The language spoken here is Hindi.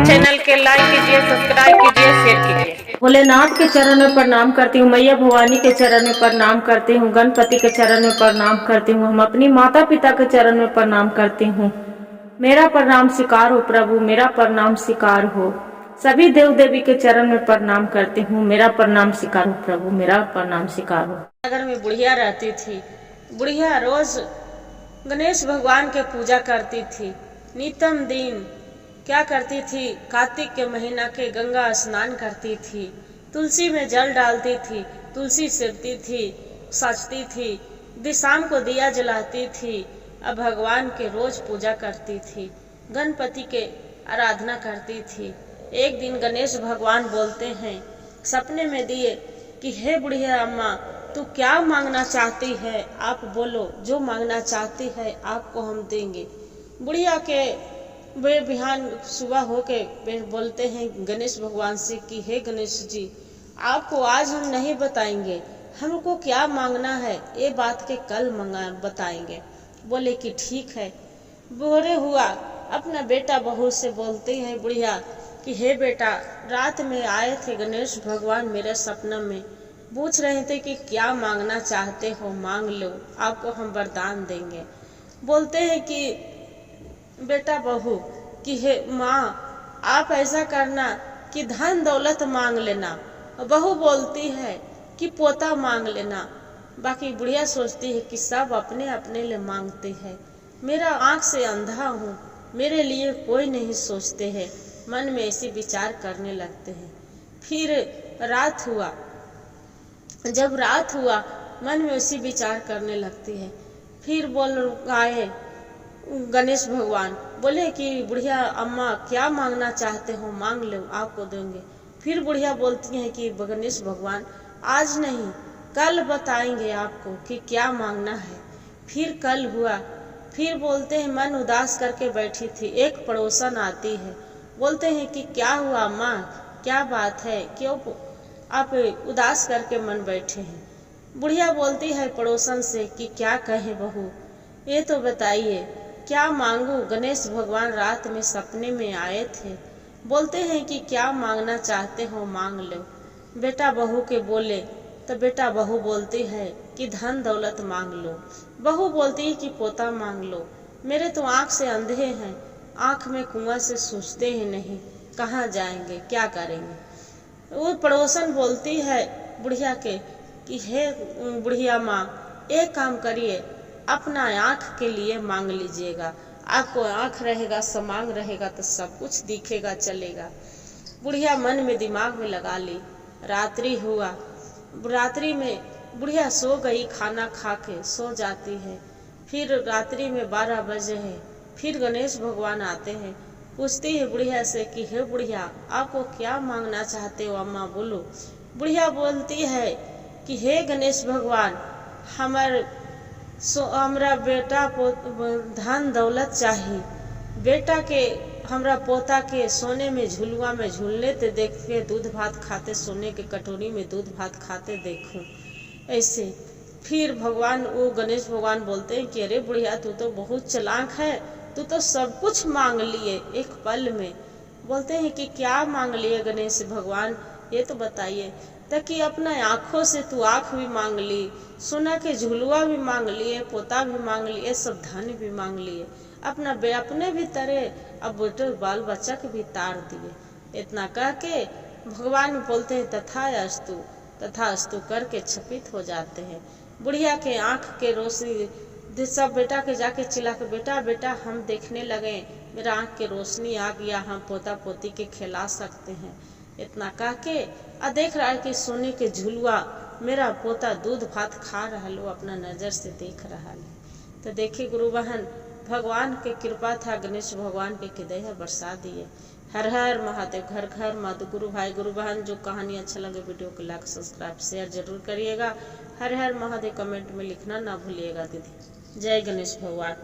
चैनल के लाइक कीजिए, सब्सक्राइब कीजिए, शेयर कीजिए। भोलेनाथ के चरण में प्रणाम करती हूँ, मैया भवानी के चरण में प्रणाम करती हूँ, गणपति के चरण में प्रणाम करती हूँ, हम अपनी माता पिता के चरण में प्रणाम करती हूँ। मेरा प्रणाम स्वीकार हो प्रभु, मेरा प्रणाम स्वीकार हो। सभी देव देवी के चरण में प्रणाम करती हूँ, मेरा प्रणाम स्वीकार हो प्रभु, मेरा प्रणाम स्वीकार हो। नगर में बुढ़िया रहती थी। बुढ़िया रोज गणेश भगवान के पूजा करती थी। नितम दिन क्या करती थी, कार्तिक के महीना के गंगा स्नान करती थी, तुलसी में जल डालती थी, तुलसी सेवती थी, सजती थी, शाम को दिया जलाती थी, अब भगवान के रोज पूजा करती थी, गणपति के आराधना करती थी। एक दिन गणेश भगवान बोलते हैं सपने में दिए कि हे बुढ़िया अम्मा, तू क्या मांगना चाहती है, आप बोलो, जो मांगना चाहती है आपको हम देंगे। बुढ़िया के वे बिहान सुबह होके बोलते हैं गणेश भगवान से कि हे गणेश जी, आपको आज हम नहीं बताएंगे हमको क्या मांगना है, ये बात के कल बताएंगे। बोले कि ठीक है। बोरे हुआ अपना बेटा बहू से बोलते हैं बुढ़िया कि हे बेटा, रात में आए थे गणेश भगवान मेरे सपना में, पूछ रहे थे कि क्या मांगना चाहते हो, मांग लो, आपको हम वरदान देंगे। बोलते हैं कि बेटा बहू कि हे माँ, आप ऐसा करना कि धन दौलत मांग लेना। बहू बोलती है कि पोता मांग लेना। बाकी बुढ़िया सोचती है कि सब अपने अपने लिए मांगते हैं, मेरा आंख से अंधा हूँ, मेरे लिए कोई नहीं सोचते हैं, मन में ऐसे विचार करने लगते हैं। फिर रात हुआ, जब रात हुआ मन में उसी विचार करने लगती है। फिर बोल आए गणेश भगवान, बोले कि बुढ़िया अम्मा क्या मांगना चाहते हो, मांग लो, आपको देंगे। फिर बुढ़िया बोलती हैं कि गणेश भगवान आज नहीं कल बताएंगे आपको कि क्या मांगना है। फिर कल हुआ। फिर बोलते हैं मन उदास करके बैठी थी, एक पड़ोसन आती है, बोलते हैं कि क्या हुआ अम्मा, क्या बात है, क्यों आप उदास करके मन बैठे हैं। बुढ़िया बोलती है पड़ोसन से कि क्या कहे बहू, ये तो बताइए क्या मांगू, गणेश भगवान रात में सपने में आए थे, बोलते हैं कि क्या मांगना चाहते हो मांग लो। बेटा बहू के बोले तो बेटा बहू बोलती है कि धन दौलत मांग लो। बहू बोलती है कि पोता मांग लो, मेरे तो आँख से अंधे हैं, आँख में कुआं से सूझते ही नहीं, कहाँ जाएंगे, क्या करेंगे। वो पड़ोसन बोलती है बुढ़िया के कि हे बुढ़िया माँ, एक काम करिए, अपना आँख के लिए मांग लीजिएगा, आपको आँख रहेगा, समांग रहेगा तो सब कुछ दिखेगा, चलेगा। बुढ़िया मन में दिमाग में लगा ली। रात्रि हुआ, रात्रि में बुढ़िया सो गई, खाना खा के सो जाती है। फिर रात्रि में 12 बजे है, फिर गणेश भगवान आते हैं, पूछती है बुढ़िया से कि हे बुढ़िया, आपको क्या मांगना चाहते हो अम्मा, बोलो। बुढ़िया बोलती है कि हे गणेश भगवान, हमरा बेटा धन दौलत चाहिए, बेटा के हमरा पोता के सोने में झुलुआ में झूलने ते देख के दूध भात खाते, सोने के कटोरी में दूध भात खाते देखूं ऐसे। फिर भगवान वो गणेश भगवान बोलते हैं कि अरे बुढ़िया, तू तो बहुत चालाक है, तू तो सब कुछ मांग लिए एक पल में। बोलते हैं कि क्या मांग लिए गणेश भगवान, ये तो बताइए। ताकि अपना आँखों से तू आँख भी मांग ली, सोना के झुलुआ भी मांग लिए, पोता भी मांग लिए, सब धन भी मांग लिए, अपने भी तरे, अब बेटे बाल बच्चा के भी तार दिए। इतना कह के भगवान बोलते हैं तथास्तु, तथास्तु करके छपित हो जाते हैं। बुढ़िया के आँख के रोशनी सब बेटा के जाके चिल्ला के बेटा बेटा हम देखने लगे, मेरा आँख के रोशनी आ गया, हम पोता पोती के खिला सकते हैं। इतना कह के देख रहा है कि सोने के झुलुआ मेरा पोता दूध भात खा रहा लो, अपना नजर से देख रहा है। तो देखिए गुरु बहन, भगवान के कृपा था, गणेश भगवान के दया बरसा दिए। हर हर महादेव, घर घर मत। गुरु भाई गुरु बहन, जो कहानी अच्छा लगे वीडियो को लाइक सब्सक्राइब शेयर जरूर करिएगा। हर हर महादेव कमेंट में लिखना ना भूलिएगा दीदी। जय गणेश भगवान।